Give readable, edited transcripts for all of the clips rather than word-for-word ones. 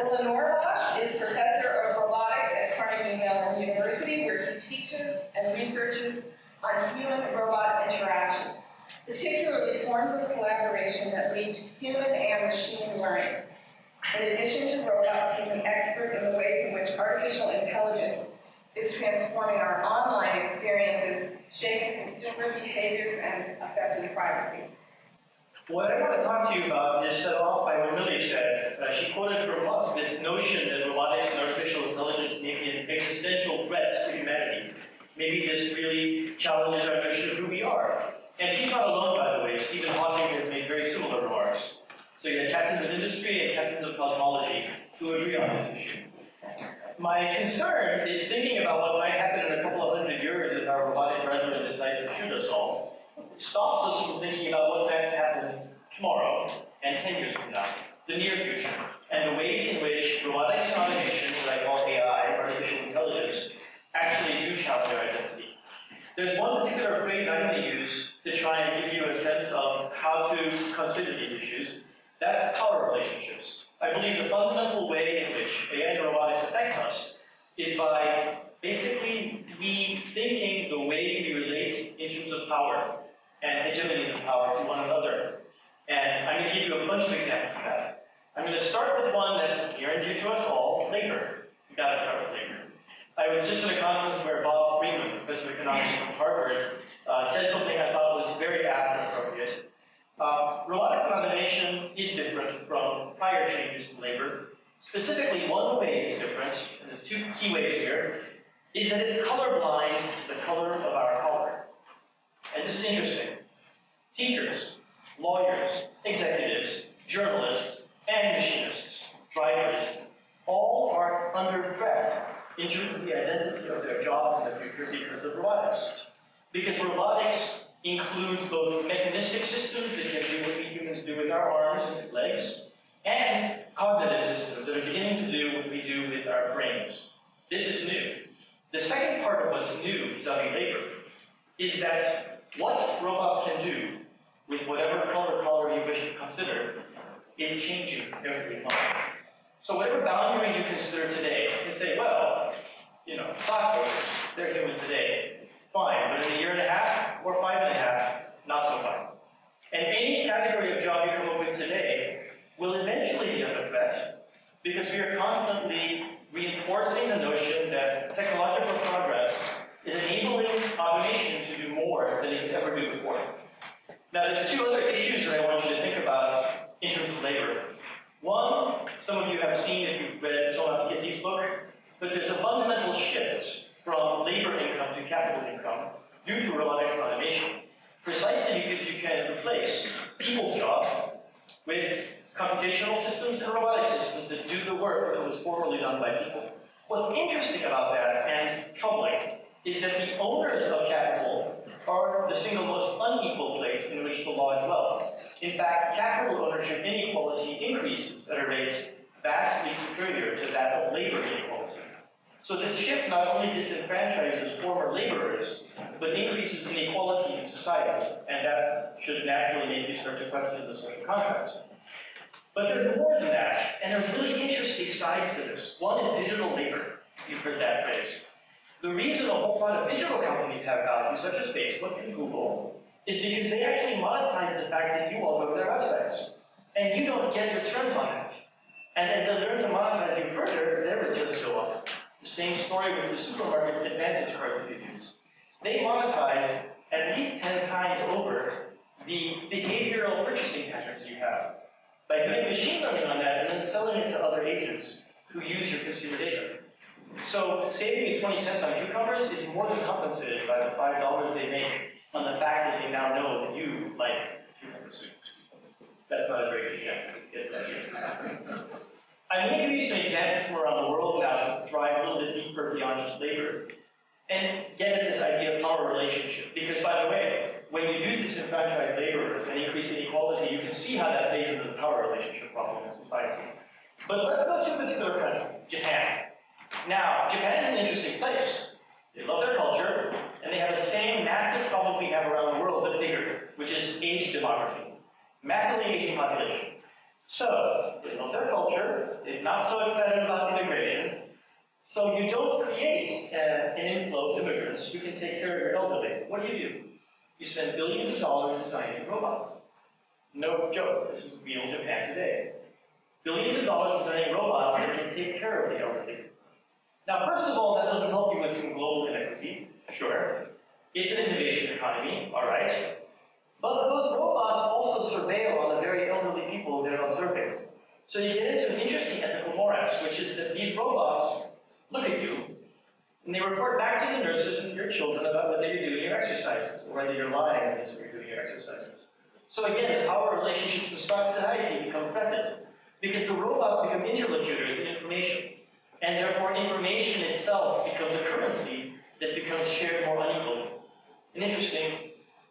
Eleanor Bosch is professor of robotics at Carnegie Mellon University, where he teaches and researches on human-robot interactions, particularly forms of collaboration that lead to human and machine learning. In addition to robots, he's an expert in the ways in which artificial intelligence is transforming our online experiences, shaping consumer behaviors, and affecting privacy. What I want to talk to you about is set off by what Millie said. She quoted from us this notion that robotics and artificial intelligence may be an existential threat to humanity. Maybe this really challenges our notion of who we are. And he's not alone, by the way. Stephen Hawking has made very similar remarks. So you have captains of industry and captains of cosmology who agree on this issue. My concern is thinking about what might happen in a couple of hundred years if our robotic brethren decide to shoot us all. Stops us from thinking about what might happen tomorrow and 10 years from now, the near future, and the ways in which robotics and automation, what I call AI, artificial intelligence, actually do challenge our identity. There's one particular phrase I'm going to use to try and give you a sense of how to consider these issues. That's power relationships. I believe the fundamental way in which AI and robotics affect us is by basically rethinking the way we relate in terms of power and hegemonies of power to one another. And I'm going to give you a bunch of examples of that. I'm going to start with one that's near and dear to us all, labor. You've got to start with labor. I was just at a conference where Bob Friedman, professor of economics from Harvard, said something I thought was very apt and appropriate. Robotics and automation is different from prior changes to labor. Specifically, one way it's different, and there's two key ways here, is that it's colorblind to the color of our collar. And this is interesting. Teachers, lawyers, executives, journalists, and machinists, drivers, all are under threat in terms of the identity of their jobs in the future because of robotics. Because robotics includes both mechanistic systems that can do what we humans do with our arms and legs, and cognitive systems that are beginning to do what we do with our brains. This is new. The second part of what's new vis-a-vis labor is that what robots can do with whatever color you wish to consider is changing every month. So whatever boundary you consider today, you can say, well, stockholders, they're human today. Fine, but in a year and a half or 5.5, not so fine. And any category of job you come up with today will eventually be under threat because we are constantly reinforcing the notion that technological progress is enabling automation to do more than it could ever do before. Now, there's two other issues that I want you to think about in terms of labor. One, some of you have seen if you've read Thomas Piketty's book, but there's a fundamental shift from labor income to capital income due to robotics and automation, precisely because you can replace people's jobs with computational systems and robotic systems that do the work that was formerly done by people. What's interesting about that, and troubling, is that the owners of capital are the single most unequal place in which to lodge wealth. In fact, capital ownership inequality increases at a rate vastly superior to that of labor inequality. So this shift not only disenfranchises former laborers, but increases inequality in society, and that should naturally make you start to question the social contract. But there's more than that, and there's really interesting sides to this. One is digital labor, if you've heard that phrase. The reason a whole lot of digital companies have value, such as Facebook and Google, is because they actually monetize the fact that you all go to their websites. And you don't get returns on that. And as they learn to monetize you further, their returns go up. The same story with the supermarket Advantage card that you use. They monetize at least 10 times over the behavioral purchasing patterns you have by doing machine learning on that and then selling it to other agents who use your consumer data. So saving you 20 cents on cucumbers is more than compensated by the $5 they make on the fact that they now know that you like cucumber soup. That's not a very good example. I'm going to give you some examples from around the world now to drive a little bit deeper beyond just labor and get at this idea of power relationship. Because, by the way, when you do disenfranchise laborers and increase inequality, you can see how that plays into the power relationship problem in society. But let's go to a particular country, Japan. Now, Japan is an interesting place. They love their culture, and they have the same massive problem we have around the world, but bigger, which is age demography. Massively aging population. So, they love their culture, they're not so excited about immigration, so you don't create an inflow of immigrants who can take care of your elderly. What do? You spend billions of dollars designing robots. No joke, this is real Japan today. Billions of dollars designing robots that can take care of the elderly. Now, first of all, that doesn't help you with some global inequity, sure. It's an innovation economy, all right. But those robots also surveil on the very elderly people they're observing. So you get into an interesting ethical morass, which is that these robots look at you, and they report back to the nurses and to your children about whether you're doing your exercises, or whether you're lying when you're doing your exercises. So again, the power relationships in society become threatened, because the robots become interlocutors in information, and therefore information itself becomes a currency that becomes shared more unequally. An interesting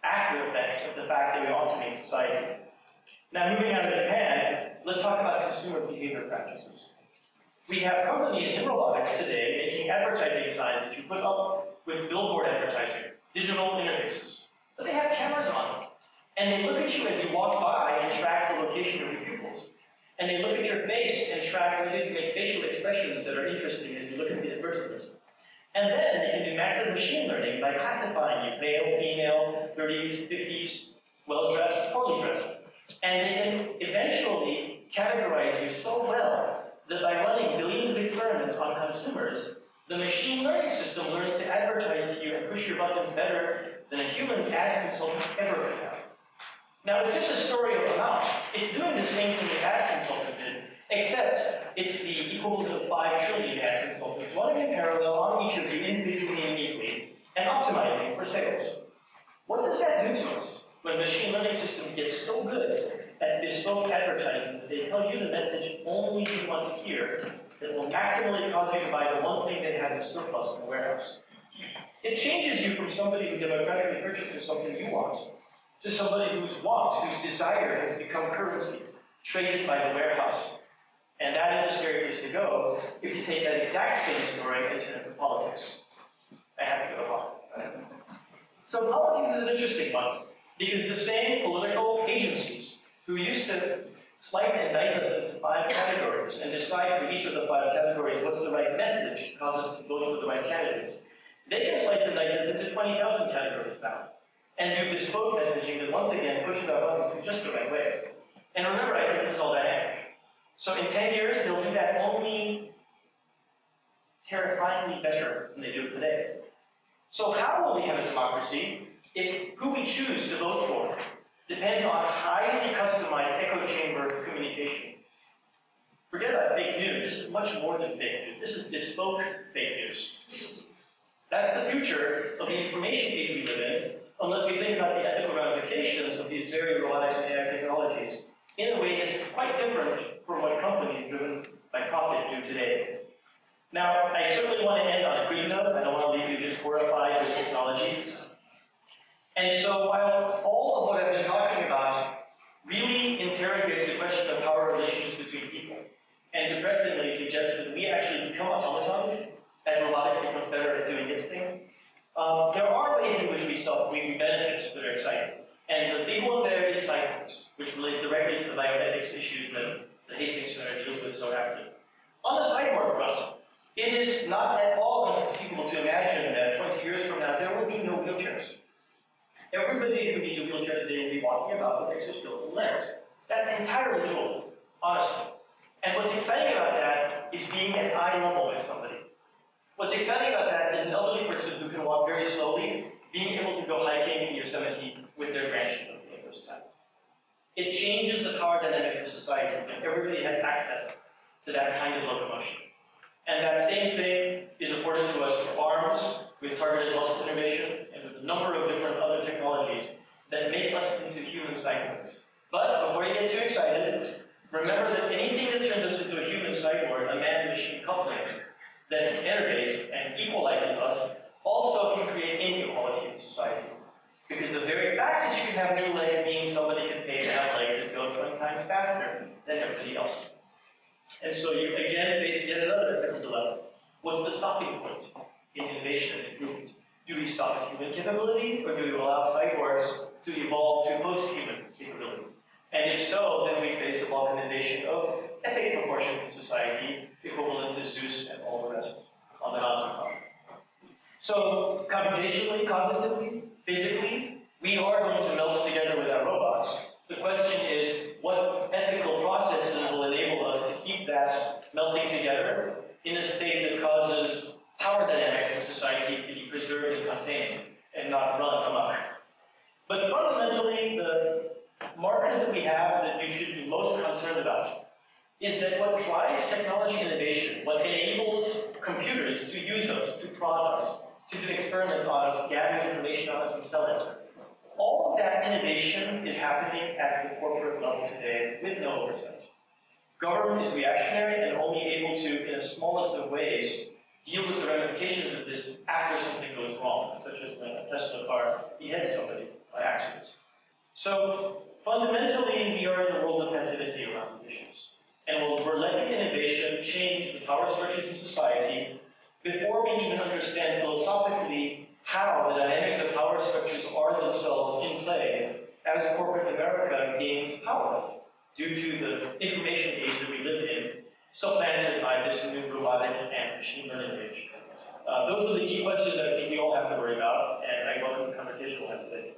after effect of the fact that we automate society. Now, moving out of Japan, let's talk about consumer behavior practices. We have companies in robotics today making advertising signs that you put up with billboard advertising, digital interfaces. But they have cameras on them. And they look at you as you walk by and track the location of your pupils. And they look at your face and track whether you make facial expressions that are interesting as you look at the advertisements. And then they can do massive machine learning by classifying you, male, female, 30s, 50s, well-dressed, poorly dressed. And they can eventually categorize you so well that by running billions of experiments on consumers, the machine learning system learns to advertise to you and push your buttons better than a human ad consultant ever could have. Now, it's just a story of a mouse. It's doing the same thing the ad consultant did, except it's the equivalent of 5 trillion ad consultants running in parallel on each of you individually and uniquely, and optimizing for sales. What does that do to us when machine learning systems get so good at bespoke advertising that they tell you the message only you want to hear that will maximally cause you to buy the one thing they have in surplus in the warehouse? It changes you from somebody who democratically purchases something you want to somebody whose want, whose desire has become currency, traded by the warehouse. And that is a scary place to go if you take that exact same story and turn it to politics. I have to go to politics. So politics is an interesting one, because the same political agencies who used to slice and dice us into 5 categories and decide for each of the 5 categories what's the right message to cause us to vote for the right candidates, they can slice and dice us into 20,000 categories now, and do bespoke messaging that once again pushes our buttons in just the right way. And remember, I said this is all dynamic. So in 10 years, they'll do that only terrifyingly better than they do it today. So how will we have a democracy if who we choose to vote for depends on highly customized echo chamber communication? Forget about fake news. This is much more than fake news. This is bespoke fake news. That's the future of the information age we live in, unless we think about the ethical ramifications of these very robotics and AI technologies in a way that's quite different from what companies driven by profit do today. Now, I certainly want to end on a good note. I don't want to leave you just horrified with technology. And so while all of what I've been talking about really interrogates the question of power relationships between people, and depressingly suggests that we actually become automatons as robotics becomes better at doing its thing, there are ways in which we benefit that are exciting. And the big one there is cyborgs, which relates directly to the bioethics issues that the Hastings Center deals with so rapidly. On the cyborg front, it is not at all inconceivable to imagine that 20 years from now, there will be no wheelchairs. Everybody who needs a wheelchair today will be walking about with exoskeletons legs. That's entirely doable, honestly. And what's exciting about that is being at eye level with somebody. What's exciting about that is an elderly person who can walk very slowly, being able to go hiking in Yosemite with their grandchildren for the first time. It changes the power dynamics of society, and everybody has access to that kind of locomotion. And that same thing is afforded to us for arms, with targeted muscle innervation, and with a number of different other technologies that make us into human cyborgs. But before you get too excited, remember that anything that turns us into a human cyborg, a man-machine coupling, that interface and equalizes us, also can create inequality in society. Because the very fact that you can have new legs means somebody can pay to have legs that go 20 times faster than everybody else. And so you again face yet another ethical dilemma. What's the stopping point in innovation and improvement? Do we stop at human capability, or do we allow cyborgs to evolve to post-human capability? And if so, then we face a balkanization of ethnic proportions in society, equivalent to Zeus and all the rest on the mountaintop. So computationally, cognitively, physically, we are going to melt together with our robots. The question is, what ethical processes will enable us to keep that melting together in a state that causes power dynamics in society to be preserved and contained and not run amok? But fundamentally, the marker that we have that you should be most concerned about is that what drives technology innovation, what enables computers to use us, to prod us, to do experiments on us, gather information on us and sell it, all of that innovation is happening at the corporate level today with no oversight. Government is reactionary and only able to, in the smallest of ways, deal with the ramifications of this after something goes wrong, such as when a Tesla car beheads somebody by accident. So fundamentally, we are in a world of passivity around the issues. And we're letting innovation change the power structures in society before we even understand philosophically how the dynamics of power structures are themselves in play as corporate America gains power due to the information age that we live in, supplanted by this new robotic and machine learning age. Those are the key questions that I think we all have to worry about, and I welcome the conversation we'll have today.